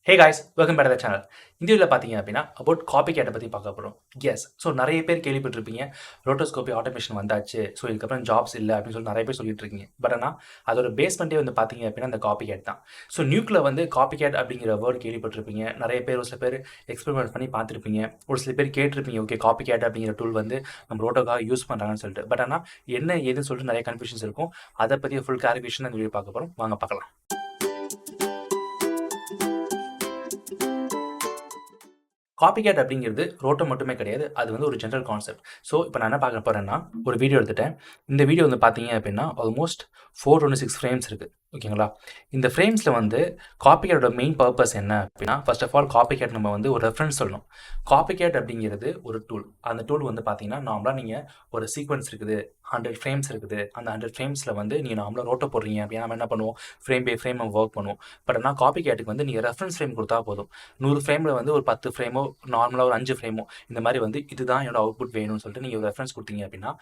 Hey guys, welcome back to the channel. இந்த வீடியோவில் பார்த்தீங்க அப்படின்னா அபவுட் காப்பி கேட்டை பற்றி பார்க்க போகிறோம். எஸ், ஸோ நிறைய பேர் கேள்விப்பட்டிருப்பீங்க ரோட்டோஸ்கோபி ஆட்டோமேஷன் வந்தாச்சு, ஸோ இதுக்கப்புறம் ஜாப்ஸ் இல்லை அப்படின்னு சொல்லி நிறைய பேர் சொல்லிட்டு இருக்கீங்க. பட் ஆனால் அதோட பேஸ்மெண்ட்டே வந்து பார்த்தீங்க அப்படின்னா அந்த காப்பி கேட் தான். ஸோ நியூக்ல வந்து காப்பி கேட் அப்படிங்கிற வேர்டு கேள்விப்பட்டிருப்பீங்க. நிறைய பேர் ஒரு சில பேர் எக்ஸ்பெரிமெண்ட் பண்ணி பார்த்துருப்பீங்க. ஒரு சில பேர் கேட்டிருப்பீங்க, ஓகே காப்பி கேட் அப்படிங்கிற டூல் வந்து நம்ம ரோட்டோக்காக யூஸ் பண்ணுறாங்கன்னு சொல்லிட்டு. பட் ஆனால் என்ன ஏதுன்னு சொல்லிட்டு நிறைய கன்ஃபியூஷன்ஸ் இருக்கும். அதை பற்றி ஃபுல் கிளாரிஃபிகேஷன் அந்த வீடியோ பார்க்க போகிறோம். வாங்க பார்க்கலாம். காப்பி கேட் அப்படிங்கிறது ரோட்டோ மட்டுமே கிடையாது, அது வந்து ஒரு ஜென்ரல் கான்செப்ட். ஸோ இப்போ நான் என்ன பார்க்க போகிறேன்னா ஒரு வீடியோ எடுத்துட்டேன். இந்த வீடியோ வந்து பார்த்தீங்க அப்படின்னா ஆல்மோஸ்ட் 426 ஃப்ரேம்ஸ் இருக்குது. ஓகேங்களா? இந்த ஃப்ரேம்ஸில் வந்து காப்பி கேட்டோட மெயின் பர்பஸ் என்ன அப்படின்னா, first of all copy cat நம்ம வந்து ஒரு ரெஃபரன்ஸ் சொல்லணும். காப்பி கேட் அப்படிங்கிறது ஒரு டூல். அந்த டூல் வந்து பார்த்தீங்கன்னா நார்மலாக நீங்கள் ஒரு சீக்வன்ஸ் இருக்குது, 100 ஃப்ரேம்ஸ் இருக்குது. அந்த 100 ஃப்ரேம்ஸில் வந்து நீங்கள் நார்மலாக ரோட்டோ போடுறீங்க அப்படின்னா நம்ம என்ன பண்ணுவோம், ஃப்ரேம் பை ஃப்ரேம் நம்ம ஒர்க் பண்ணுவோம். பட் ஆனால் காப்பி கேட்டுக்கு வந்து நீங்கள் ரெஃபரன்ஸ் ஃப்ரேம் கொடுத்தா போதும். 100 ஃப்ரேமில் வந்து ஒரு 10 ஃப்ரேமோ, நார்மலாக ஒரு 5 ஃப்ரேமோ, இந்த மாதிரி வந்து இதுதான் என்னோட அவுட்புட் வேணும்னு சொல்லிட்டு நீங்கள் ஒரு ரெஃபரன்ஸ் கொடுத்தீங்க அப்படின்னா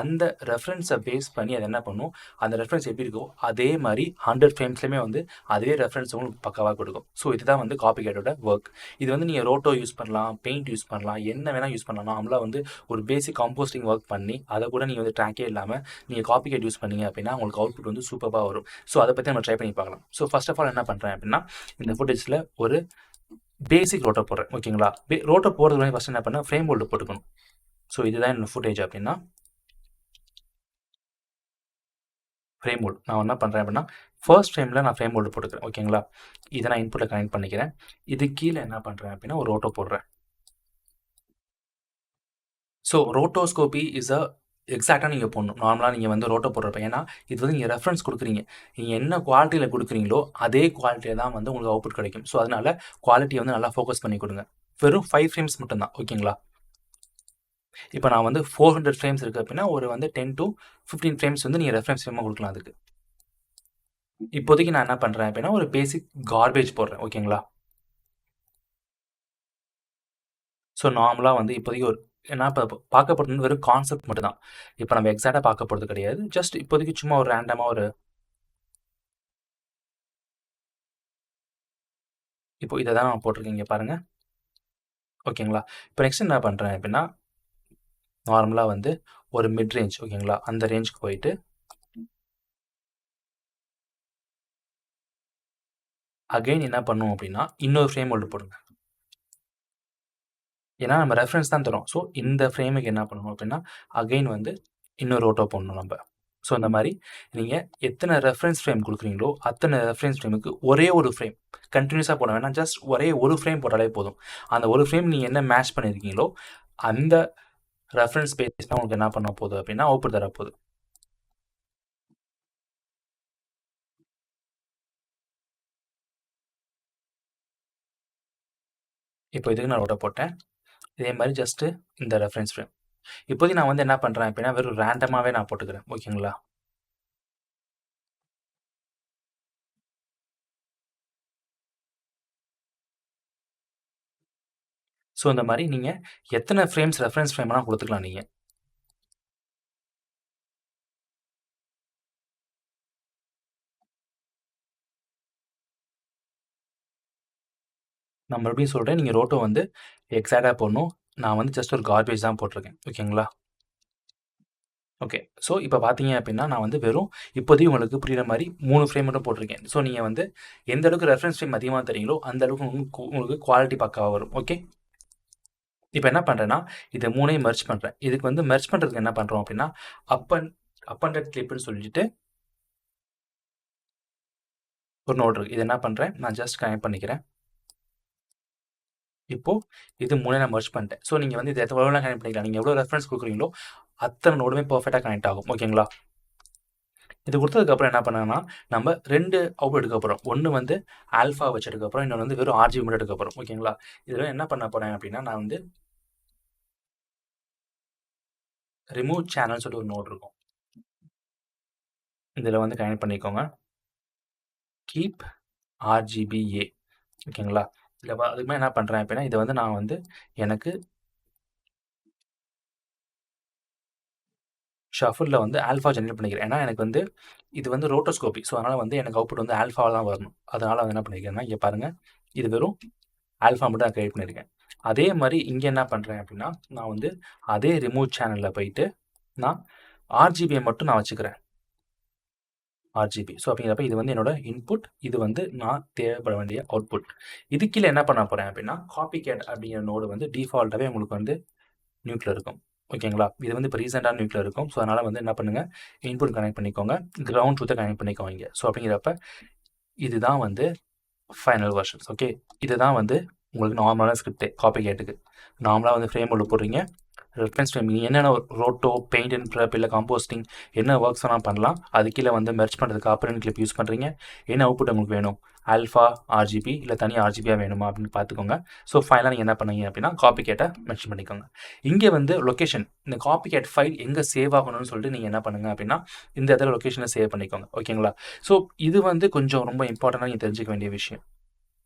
அந்த ரெஃபரன்ஸை பேஸ் பண்ணி அது என்ன பண்ணும், அந்த ரெஃபரன்ஸ் எப்படி இருக்கோ அதே மாதிரி 100 ஃப்ரேம்ஸ்லையுமே வந்து அதே ரெஃபரன்ஸ் உங்களுக்கு பக்காவாக கொடுக்கும். ஸோ இதுதான் வந்து காப்பி கேட்டோட ஒர்க். இது வந்து நீங்கள் ரோட்டோ யூஸ் பண்ணலாம், பெயிண்ட் யூஸ் பண்ணலாம், என்ன வேணால் யூஸ் பண்ணலாம். நார்மலாக வந்து ஒரு பேசிக் காம்போஸ்டிங் ஒர்க் பண்ணி அதை கூட நீங்கள் வந்து ட்ராக்கே இல்லாமல் நீங்கள் காப்பி கேட் யூஸ் பண்ணீங்க அப்படின்னா உங்களுக்கு அவுட்புட் வந்து சூப்பராக வரும். ஸோ அதை பற்றி நம்ம ட்ரை பண்ணி பார்க்கலாம். ஸோ ஃபர்ஸ்ட் ஆஃப் ஆல் என்ன பண்ணுறேன் அப்படின்னா இந்த ஃபுட்டேஜில் ஒரு பேசிக் ரோட்டோ போடுறேன். ஓகேங்களா? ரோட்டோ போடுறதுக்கு ஃபர்ஸ்ட் என்ன பண்ணேன், ஃப்ரேம் ஹோல்டு போட்டுக்கணும். ஸோ இதுதான் என்னோட ஃபுட்டேஜ் அப்படின்னா ஃப்ரேம் ஹோல்டு. நான் என்ன பண்ணுறேன் அப்படின்னா ஃபர்ஸ்ட் ஃப்ரேமில் நான் ஃப்ரேம் ஹோல்டு போட்டுக்கிறேன். ஓகேங்களா? இதை நான் இன்புட்டில் கனெக்ட் பண்ணிக்கிறேன். இது கீழே என்ன பண்ணுறேன் அப்படின்னா ஒரு ரோட்டோ போடுறேன். ஸோ ரோட்டோஸ்கோபி இஸ் எக்ஸாக்டாக நீங்கள் போடணும். நார்மலாக நீங்கள் வந்து ரோட்டோ போடுறப்ப, ஏன்னா இது வந்து நீங்கள் ரெஃபரன்ஸ் கொடுக்குறீங்க. நீங்கள் என்ன குவாலிட்டியில் கொடுக்குறீங்களோ அதே குவாலிட்டியில் தான் வந்து உங்களுக்கு அவுட்புட் கிடைக்கும். ஸோ அதனால் குவாலிட்டியை வந்து நல்லா ஃபோக்கஸ் பண்ணி கொடுங்க. வெறும் 5 ஃப்ரேம்ஸ் மட்டும்தான். ஓகேங்களா? இப்போ நான் வந்து 400 ஃப்ரேம்ஸ் இருக்குது அப்படின்னா ஒரு வந்து 10 to 15 ஃப்ரேம்ஸ் வந்து நீங்கள் ரெஃபரன்ஸ் ஃப்ரேமாக கொடுக்கலாம். அதுக்கு இப்போதைக்கு நான் என்ன பண்ணுறேன் அப்படின்னா ஒரு பேசிக் கார்பேஜ் போடுறேன். ஓகேங்களா? ஸோ நார்மலாக வந்து இப்போதைக்கு ஒரு நான் இப்போ பார்க்க போகிறது வெறும் கான்செப்ட் மட்டும் தான். இப்போ நம்ம எக்ஸாக்டாக பார்க்க போகிறது கிடையாது. ஜஸ்ட் இப்போதைக்கு சும்மா ஒரு ரேண்டமாக ஒரு இப்போ இதை தான் நான் போட்டிருக்கேன். இங்கே பாருங்கள். ஓகேங்களா? இப்போ நெக்ஸ்ட் என்ன பண்ணுறேன் அப்படின்னா நார்மலாக வந்து ஒரு மிட் ரேஞ்ச். ஓகேங்களா? அந்த ரேஞ்சுக்கு போயிட்டு அகைன் என்ன பண்ணுவோம் அப்படின்னா இன்னொரு ஃப்ரேம் ஹோல்டு போடுங்க. ஏன்னா நம்ம ரெஃபரன்ஸ் தான் தரோம். ஸோ இந்த ஃப்ரேமுக்கு என்ன பண்ணணும் அப்படின்னா அகைன் வந்து இன்னொரு ரோட்டோ போடணும் நம்ம. ஸோ இந்த மாதிரி நீங்கள் எத்தனை ரெஃபரன்ஸ் ஃப்ரேம் கொடுக்குறீங்களோ அத்தனை ரெஃபரன்ஸ் ஃப்ரேமுக்கு ஒரே ஒரு ஃப்ரேம் கண்டினியூஸாக போட வேணாம். ஜஸ்ட் ஒரே ஒரு ஃப்ரேம் போட்டாலே போதும். அந்த ஒரு ஃப்ரேம் நீங்கள் என்ன மேட்ச் பண்ணியிருக்கீங்களோ அந்த ரெஃபரன்ஸ் பேஸ் தான் உங்களுக்கு என்ன பண்ண போகுது அப்படின்னா அவுட்புட் தர போகுது. இப்போ இதுக்கு நான் ரோட்டோ போட்டேன். இதே மாதிரி ஜஸ்ட்டு இந்த ரெஃபரன்ஸ் ஃப்ரேம் இப்போதைக்கு நான் வந்து என்ன பண்ணுறேன் அப்படின்னா வெறும் ரேண்டமாகவே நான் போட்டுக்கிறேன். ஓகேங்களா? ஸோ இந்த மாதிரி நீங்கள் எத்தனை ஃப்ரேம்ஸ் ரெஃபரன்ஸ் ஃப்ரேம்லாம் கொடுத்துக்கலாம். நீங்கள் நான் மறுபடியும் சொல்கிறேன், நீங்கள் ரோட்டோ வந்து எக்ஸாக்டாக போடணும். நான் வந்து ஜஸ்ட் ஒரு கார்பேஜ் தான் போட்டிருக்கேன். ஓகேங்களா? ஓகே. ஸோ இப்போ பார்த்தீங்க அப்படின்னா நான் வந்து வெறும் இப்போதைக்கு உங்களுக்கு புரிகிற மாதிரி 3 ஃப்ரேம் மட்டும் போட்டிருக்கேன். ஸோ நீங்கள் வந்து எந்த அளவுக்கு ரெஃபரன்ஸ் ஃப்ரேம் அதிகமாக தரீங்களோ அந்த அளவுக்கு உங்களுக்கு குவாலிட்டி பக்காவாக வரும். ஓகே. இப்போ என்ன பண்ணுறேன்னா இதை 3ஐயும் மெர்ஜ் பண்ணுறேன். இதுக்கு வந்து மெர்ஜ் பண்ணுறதுக்கு என்ன பண்ணுறோம் அப்படின்னா அப் அண்ட் கிளிப்னு சொல்லிட்டு ஒரு நோட் இருக்குது. இது என்ன பண்ணுறேன், நான் ஜஸ்ட் கனெக்ட் பண்ணிக்கிறேன். இப்போது இது 3 நான் மெர்ஜ் பண்ணிட்டேன். ஸோ நீங்கள் வந்து இது எவ்வளோ கனெக்ட் பண்ணிக்கலாம். நீங்கள் எவ்வளோ ரெஃபரன்ஸ் கொடுக்குறீங்களோ அத்தனை நோடுமே பர்ஃபெக்டாக கனெக்ட் ஆகும். ஓகேங்களா? இது கொடுத்ததுக்கப்புறம் என்ன பண்ணேன்னா நம்ம 2 அவுட் எடுக்க போகிறோம். ஒன்று வந்து ஆல்ஃபா வச்சு எடுக்க போகிறோம், இன்னொன்று வந்து வெறும் ஆர்ஜிபி மட்டும் எடுக்க போகிறோம். ஓகேங்களா? இதில் என்ன பண்ண போகிறேன் அப்படின்னா நான் வந்து ரிமூவ் சேனல்னு சொல்லிட்டு ஒரு நோட் இருக்கும். இதில் வந்து கனெக்ட் பண்ணிக்கோங்க. Keep RGBA. ஓகேங்களா? இதில் அதுக்குமே என்ன பண்ணுறேன் அப்படின்னா இதை வந்து நான் வந்து எனக்கு ஷஃபிளில் வந்து ஆல்ஃபா ஜென்ரேட் பண்ணிக்கிறேன். ஏன்னா எனக்கு வந்து இது வந்து ரோட்டோஸ்கோபி. ஸோ அதனால் வந்து எனக்கு அவுட்புட் வந்து ஆல்ஃபாவில் தான் வரணும். அதனால் வந்து என்ன பண்ணிக்கிறேன்னா இங்கே பாருங்கள், இது வெறும் ஆல்ஃபா மட்டும் நான் கிரியேட் பண்ணியிருக்கேன். அதே மாதிரி இங்கே என்ன பண்ணுறேன் அப்படின்னா, நான் வந்து அதே ரிமூவ் சேனலில் போயிட்டு நான் ஆர்ஜிபியை மட்டும் நான் வச்சுக்கிறேன். ஆர்ஜிபி. ஸோ அப்படிங்கிறப்ப இது வந்து என்னோட இன்புட், இது வந்து நான் தேவைப்பட வேண்டிய அவுட்புட். இது கீழே என்ன பண்ண போகிறேன் அப்படின்னா, காப்பி கேட் அப்படிங்கிற நோடு வந்து டிஃபால்ட்டாகவே உங்களுக்கு வந்து நியூக்ளியர் இருக்கும். ஓகேங்களா? இது வந்து இப்போ ரீசெண்டாக நியூக்ளியர் இருக்கும். ஸோ அதனால் வந்து என்ன பண்ணுங்கள், இன்புட் கனெக்ட் பண்ணிக்கோங்க, கிரவுண்ட் ட்ரூத்தை கனெக்ட் பண்ணிக்கோங்க. ஸோ அப்படிங்கிறப்ப இதுதான் வந்து ஃபைனல் வெர்ஷன்ஸ். ஓகே, இதுதான் வந்து உங்களுக்கு நார்மலான ஸ்கிரிப்ட் காப்பி கேட்டுக்கு. நார்மலாக வந்து ஃப்ரேம் உள்ள போடுறீங்க, ரெஃபரன்ஸ் ஃப்ரேம் நீங்கள் என்னென்ன ரோட்டோ, பெயிண்ட் அண்ட் ப்ரெப் இல்லை காம்போஸ்டிங் என்ன ஒர்க்ஸ் வேணால் பண்ணலாம். அது கீழே வந்து மெர்ஜ் பண்ணுறதுக்கு ஆப்பரண்ட் கிளிப் யூஸ் பண்ணுறீங்க. என்ன அவுட்புட் உங்களுக்கு வேணும், ஆல்ஃபா ஆர்ஜிபி இல்லை தனியாக ஆர்ஜிபியாக வேணுமா அப்படின்னு பார்த்துக்கோங்க. ஸோ ஃபைனலாக நீங்கள் என்ன பண்ணீங்க அப்படின்னா காப்பி கேட்டை மென்ஷன் பண்ணிக்கோங்க. இங்கே வந்து லொக்கேஷன், இந்த காப்பி கேட் ஃபைல் எங்கே சேவ் ஆகணும்னு சொல்லிட்டு நீங்கள் என்ன பண்ணுங்கள் அப்படின்னா இந்த இடத்துல லொக்கேஷனை சேவ் பண்ணிக்கோங்க. ஓகேங்களா? ஸோ இது வந்து கொஞ்சம் ரொம்ப இம்பார்ட்டண்டாக நீங்கள் தெரிஞ்சுக்க வேண்டிய விஷயம்.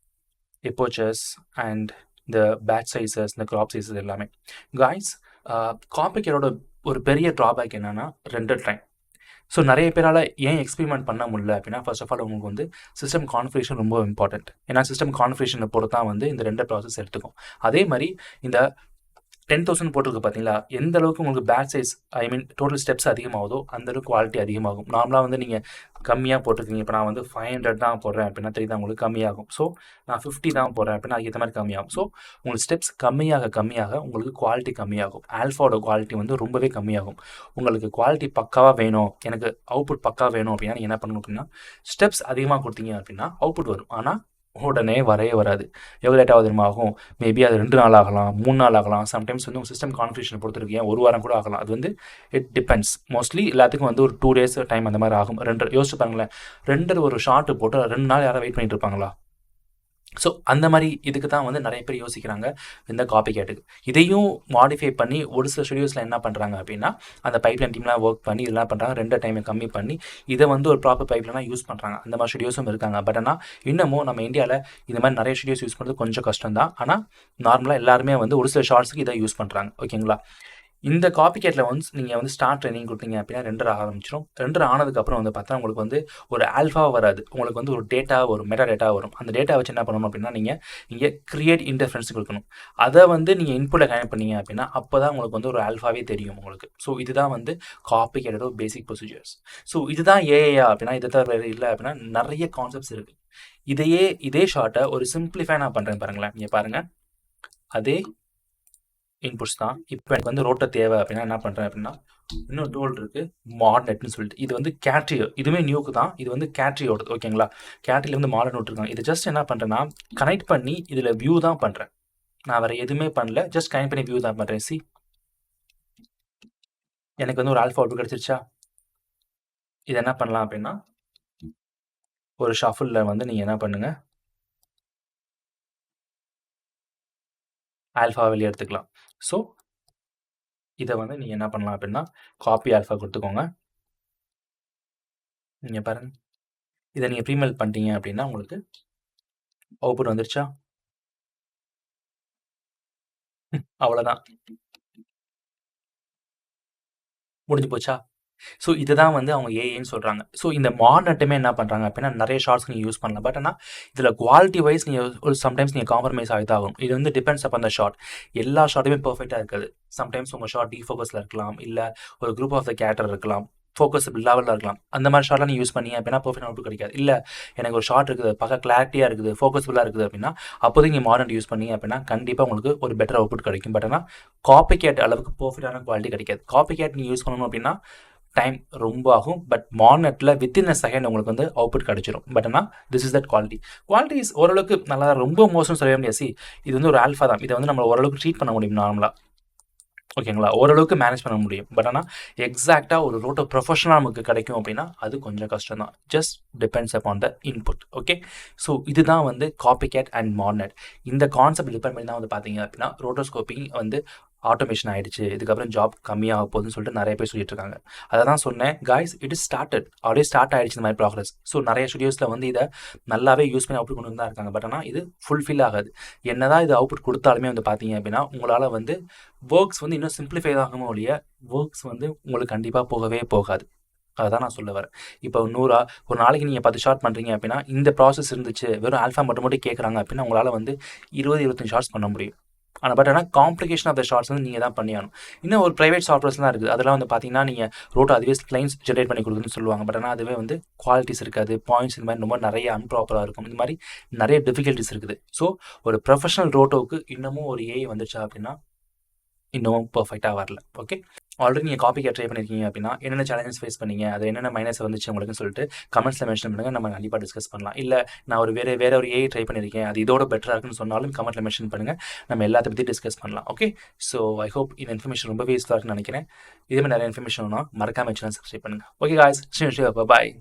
எப்போச்சஸ் அண்ட் இந்த பேட்ச் சைஸஸ், இந்த க்ராப் சைஸஸ் எல்லாமே. காய்ஸ், காப்பி கேட்டோட ஒரு பெரிய ட்ராபேக் என்னென்னா ரெண்டர் டைம். ஸோ நிறைய பேரால் ஏன் எக்ஸ்பெரிமெண்ட் பண்ண முடியல அப்படின்னா, ஃபர்ஸ்ட் ஆஃப் ஆல் உங்களுக்கு வந்து சிஸ்டம் கான்ஃபிகரேஷன் ரொம்ப இம்பார்ட்டன்ட். ஏன்னா சிஸ்டம் கான்ஃபிகரேஷனை பொறுத்து தான் வந்து இந்த ரெண்டர் ப்ராசஸ் எடுத்துக்கும். அதே மாதிரி இந்த 10,000 போட்டிருக்கு பார்த்தீங்களா, எந்த அளவுக்கு உங்களுக்கு பேட்ச் சைஸ் டோட்டல் ஸ்டெப்ஸ் அதிகமாகுதோ அந்த அளவுக்கு குவாலிட்டி அதிகமாகும். நார்மலாக வந்து நீங்கள் கம்மியாக போட்டிருக்கீங்க, இப்போ நான் வந்து 500 தான் போடுறேன் அப்படின்னா தெரியுதா உங்களுக்கு கம்மியாகும். ஸோ நான் 50 தான் போடுறேன் அப்படின்னா அதுக்கேற்ற மாதிரி கம்மியாகும். ஸோ உங்களுக்கு ஸ்டெப்ஸ் கம்மியாக உங்களுக்கு குவாலிட்டி கம்மியாகும். ஆல்ஃபாவோட குவாலிட்டி வந்து ரொம்பவே கம்மியாகும். உங்களுக்கு குவாலிட்டி பக்காவாக வேணும், எனக்கு அவுட்புட் பக்காவாக வேணும் அப்படின்னா நீங்கள் என்ன பண்ணணும் அப்படின்னா ஸ்டெப்ஸ் அதிகமாக கொடுத்தீங்க அப்படின்னா அவுட்புட் வரும். ஆனால் உடனே வரவே வராது. எவ்வளோ லேட் ஆகுது ஆகும், மேபி அது 2 நாள் ஆகலாம், 3 நாள் ஆகலாம். சம்டைம்ஸ் வந்து உங்கள் சிஸ்டம் கான்ஃபிகரேஷன் பொறுத்திருக்கேன் 1 வாரம் கூட ஆகலாம். அது வந்து இட் டிபெண்ட்ஸ். மோஸ்ட்லி எல்லாத்துக்கும் வந்து ஒரு 2 டேஸ் டைம் அந்த மாதிரி ஆகும். யோசிச்சு பாருங்களேன், ரெண்டர் ஒரு ஷார்ட்டு போட்டு 2 நாள் யாராவது வெயிட் பண்ணிட்டு இருப்பாங்களா? ஸோ அந்த மாதிரி இதுக்கு தான் வந்து நிறைய பேர் யோசிக்கிறாங்க இந்த காப்பி கேட்டுக்கு. இதையும் மாடிஃபை பண்ணி ஒரு சில ஸ்டுடியோஸில் என்ன பண்ணுறாங்க அப்படின்னா அந்த பைப்லைன் டீம்லாம் ஒர்க் பண்ணி இதெல்லாம் பண்ணுறாங்க, ரெண்டு டைமை கம்மி பண்ணி இதை வந்து ஒரு ப்ராப்பர் பைப்லைனாக யூஸ் பண்ணுறாங்க. அந்த மாதிரி ஸ்டுடியோஸும் இருக்காங்க. பட் ஆனால் இன்னமும் நம்ம இந்தியாவில் இந்த மாதிரி நிறைய ஸ்டுடியோஸ் யூஸ் பண்ணுறது கொஞ்சம் கஷ்டம் தான். ஆனால் நார்மலாக எல்லாருமே வந்து ஒரு சில ஷார்ட்ஸுக்கு இதை யூஸ் பண்ணுறாங்க. ஓகேங்களா? இந்த காப்பி கேட்டில் வந்து நீங்கள் வந்து ஸ்டார்ட் ட்ரைனிங் கொடுத்தீங்க அப்படின்னா ரெண்டர் ஆரம்பிச்சிடும். ரெண்டர் ஆனதுக்கப்புறம் வந்து பார்த்தா உங்களுக்கு வந்து ஒரு ஆல்ஃபா வராது, உங்களுக்கு வந்து ஒரு டேட்டா வரும், மெட்டா டேட்டா வரும். அந்த டேட்டா வச்சு என்ன பண்ணணும் அப்படின்னா நீங்கள் இங்கே கிரியேட் இன்டர்ஃபரன்ஸ் கொடுக்கணும். அதை வந்து நீங்கள் இன்புட்டை கனெக்ட் பண்ணீங்க அப்படின்னா அப்போ தான் உங்களுக்கு வந்து ஒரு ஆல்ஃபாவே தெரியும் உங்களுக்கு. ஸோ இதுதான் வந்து காப்பி கேட்டோட பேசிக் ப்ரொசீஜர்ஸ். ஸோ இதுதான் ஏஐயா அப்படின்னா இதை தவிர வேறு இல்லை அப்படின்னா நிறைய கான்செப்ட்ஸ் இருக்குது. இதே ஷார்ட்டை ஒரு சிம்பிளிஃபை நான் பண்ணுறேன் பாருங்களேன். நீங்கள் பாருங்கள், அதே இன்புட்ஸ் தான். இப்போ எனக்கு வந்து ரோட்டை தேவை அப்படின்னா என்ன பண்ணுறேன் அப்படின்னா இன்னொரு டூல் இருக்குது மாடர்னெட்னு சொல்லிட்டு. இது வந்து கேட்ரியோ, இதுவுமே நியூக்கு தான். இது வந்து கேட்ரியோடது. ஓகேங்களா? கேட்ரியில் வந்து மாடர்ன் விட்டுருக்காங்க. இது ஜஸ்ட் என்ன பண்ணுறேன்னா கனெக்ட் பண்ணி இதில் வியூ தான் பண்ணுறேன். நான் வேறு எதுவுமே பண்ணல, ஜஸ்ட் கனெக்ட் பண்ணி வியூ தான் பண்ணுறேன். சி, எனக்கு வந்து ஒரு ஆல்ஃபா அவுட்புட் கிடச்சிருச்சா? இது என்ன பண்ணலாம் அப்படின்னா ஒரு ஷஃபிளில் வந்து நீங்கள் என்ன பண்ணுங்கள், ஆல்ஃபா வெளியே எடுத்துக்கலாம். ஸோ இதை வந்து நீங்கள் என்ன பண்ணலாம் அப்படின்னா காப்பி ஆல்ஃபா கொடுத்துக்கோங்க. நீங்கள் பாருங்கள், இதை நீங்கள் ப்ரீமெல் பண்ணிட்டீங்க அப்படின்னா உங்களுக்கு அவுட்புட் வந்துருச்சா? அவ்வளோதான், முடிஞ்சு போச்சா? ஸோ இதுதான் வந்து அவங்க ஏஐன்னு சொல்கிறாங்க. ஸோ இந்த மாடர்னெட்டுமே என்ன பண்ணுறாங்க அப்படின்னா நிறைய ஷார்ட்ஸ் நீங்கள் யூஸ் பண்ணலாம். பட் ஆனால் இதில் குவாலிட்டி வைஸ் நீங்கள் ஒரு சம்டைம்ஸ் நீங்கள் காம்ப்ரமைஸ் ஆகிதாகும். இது வந்து டிபெண்ட்ஸ் அப் அந்த ஷார்ட். எல்லா ஷார்ட்டுமே பர்ஃபெக்டாக இருக்காது. சம்டைம்ஸ் உங்கள் ஷார்ட் டிஃபோக்கஸில் இருக்கலாம், இல்லை ஒரு குரூப் ஆஃப் த கேரக்டர் இருக்கலாம், ஃபோக்கஸ் லெவலில் இருக்கலாம். அந்த மாதிரி ஷார்ட்லாம் நீங்கள் யூஸ் பண்ணி அப்படின்னா பர்ஃபெக்ட் அவுட்புட் கிடைக்காது. இல்லை எனக்கு ஒரு ஷார்ட் இருக்குது, பார்க்க கிளாரிட்டியாக இருக்குது, ஃபோக்கஸ்ஃபுல்லாக இருக்குது அப்படின்னா அப்போதைக்கு நீங்கள் மாடர்ன் யூஸ் பண்ணி அப்படின்னா கண்டிப்பாக உங்களுக்கு ஒரு பெட்டர் அவுட்புட் கிடைக்கும். பட் ஆனால் காப்பி கேட் அளவுக்கு பர்ஃபெக்டான குவாலிட்டி கிடைக்காது. காப்பி கேட் நீங்கள் யூஸ் பண்ணணும் அப்படின்னா டைம் ரொம்ப ஆகும். பட் மார்னெட்டில் வித்தின் அ செகண்ட் உங்களுக்கு வந்து அவுட்புட் கிடச்சிரும். பட் ஆனால் this is that quality is ஓரளவுக்கு நல்லா, ரொம்ப மோசம்னு சொல்லவே முடியாது. இது வந்து ஒரு ஆல்ஃபா தான். இதை வந்து நம்ம ஓரளவுக்கு ட்ரீட் பண்ண முடியும் நார்மலாக. ஓகேங்களா? ஓரளவுக்கு மேனேஜ் பண்ண முடியும். பட் ஆனால் எக்ஸாக்டாக ஒரு ரோட்டோ ப்ரொஃபஷனலாக நமக்கு கிடைக்கும் அப்படின்னா அது கொஞ்சம் கஷ்டம் தான். Just depends upon the input. Okay, so இதுதான் வந்து காப்பி கேட் அண்ட் மார்னெட். இந்த கான்செப்ட் டிபெண்ட் பண்ணி தான் வந்து பார்த்தீங்க அப்படின்னா ரோட்டோஸ்கோப்பிங் வந்து ஆட்டோமேஷன் ஆகிடுச்சு, இதுக்கப்புறம் ஜாப் கம்மியாக போகுதுன்னு சொல்லிட்டு நிறைய பேர் சொல்லிட்டு இருக்காங்க. அதை தான் சொன்னேன் guys, it is started, already start ஆகிடுச்சு இந்த மாதிரி ப்ராக்ரஸ். ஸோ நிறைய ஸ்டுடியோஸில் வந்து இதை நல்லாவே யூஸ் பண்ணி அவுட்புட் கொண்டு தான் இருக்காங்க. பட் ஆனால் இது ஃபுல்ஃபில் ஆகாது. என்னதான் இது அவுட்புட் கொடுத்தாலுமே வந்து பார்த்தீங்க அப்படின்னா உங்களால் வந்து ஒர்க்ஸ் வந்து இன்னும் சிம்பிளிஃபை ஆகாமல் ஒழிய ஒர்க்ஸ் வந்து உங்களுக்கு கண்டிப்பாக போகவே போகாது. அதுதான் நான் சொல்ல வரேன். இப்போ 100 ஒரு நாளைக்கு நீங்கள் 10 ஷாட் பண்ணுறீங்க அப்படின்னா, இந்த ப்ராசஸ் இருந்துச்சு, வெறும் ஆல்ஃபா மட்டும் கேட்குறாங்க அப்படின்னா, உங்களால் வந்து 25 ஷாட்ஸ் பண்ண முடியும். ஆனால் காம்ப்ளிகேஷன் ஆஃப் த ஷார்ட்ஸ் வந்து நீங்கள் தான் பண்ணியாகணும். இன்னும் ஒரு ப்ரைவேட் சாஃப்ட்வேர்ஸ்லாம் இருக்குது. அதெல்லாம் வந்து பார்த்தீங்கன்னா, நீங்கள் ரோட்டோ அதுவே கிளைண்ட்ஸ் ஜென்ரேட் பண்ணி கொடுக்குதுன்னு சொல்லுவாங்க. ஆனால் அதுவே வந்து குவாலிட்டிஸ் இருக்காது, பாயிண்ட்ஸ் இந்த மாதிரி ரொம்ப நிறைய அன்ப்ராப்பராக இருக்கும். இந்த மாதிரி நிறைய டிஃபிகல்ட்டிஸ் இருக்குது. ஸோ ஒரு ப்ரொஃபஷனல் ரோட்டோவுக்கு இன்னமும் ஒரு ஏஐ வந்துச்சா அப்படின்னா இன்னும் பர்ஃபெக்டாக வரல. ஓகே, ஆல்ரெடி நீங்கள் காப்பி கேட் ட்ரை பண்ணியிருக்கீங்க அப்படின்னா என்னென்ன சேலஞ்சஸ் ஃபேஸ் பண்ணீங்க, அது என்னென்ன மைனஸ் வந்துச்சு உங்களுக்குன்னு சொல்லிட்டு கமெண்ட்ஸில் மென்ஷன் பண்ணுங்கள். நம்ம கண்டிப்பாக டிஸ்கஸ் பண்ணலாம். இல்லை நான் ஒரு வேறு ஒரு ஏஐ ட்ரை பண்ணியிருக்கேன், அது இதோட பெட்டராக இருக்குன்னு சொன்னாலும் கமெண்ட்டில் மென்ஷன் பண்ணுங்கள். நம்ம எல்லாத்தை பற்றி டிஸ்கஸ் பண்ணலாம். ஓகே, ஸோ ஐ ஹோப் இந்த இன்ஃபர்மேஷன் ரொம்பவே யூஸ்ஃபுல்லாக இருக்குன்னு நினைக்கிறேன். இதே மாதிரி நிறைய இன்ஃபர்மேஷன் மறக்காம சேனல் சப்ஸ்கிரைப் பண்ணுங்கள். ஓகே காய்ஸ், பாய்.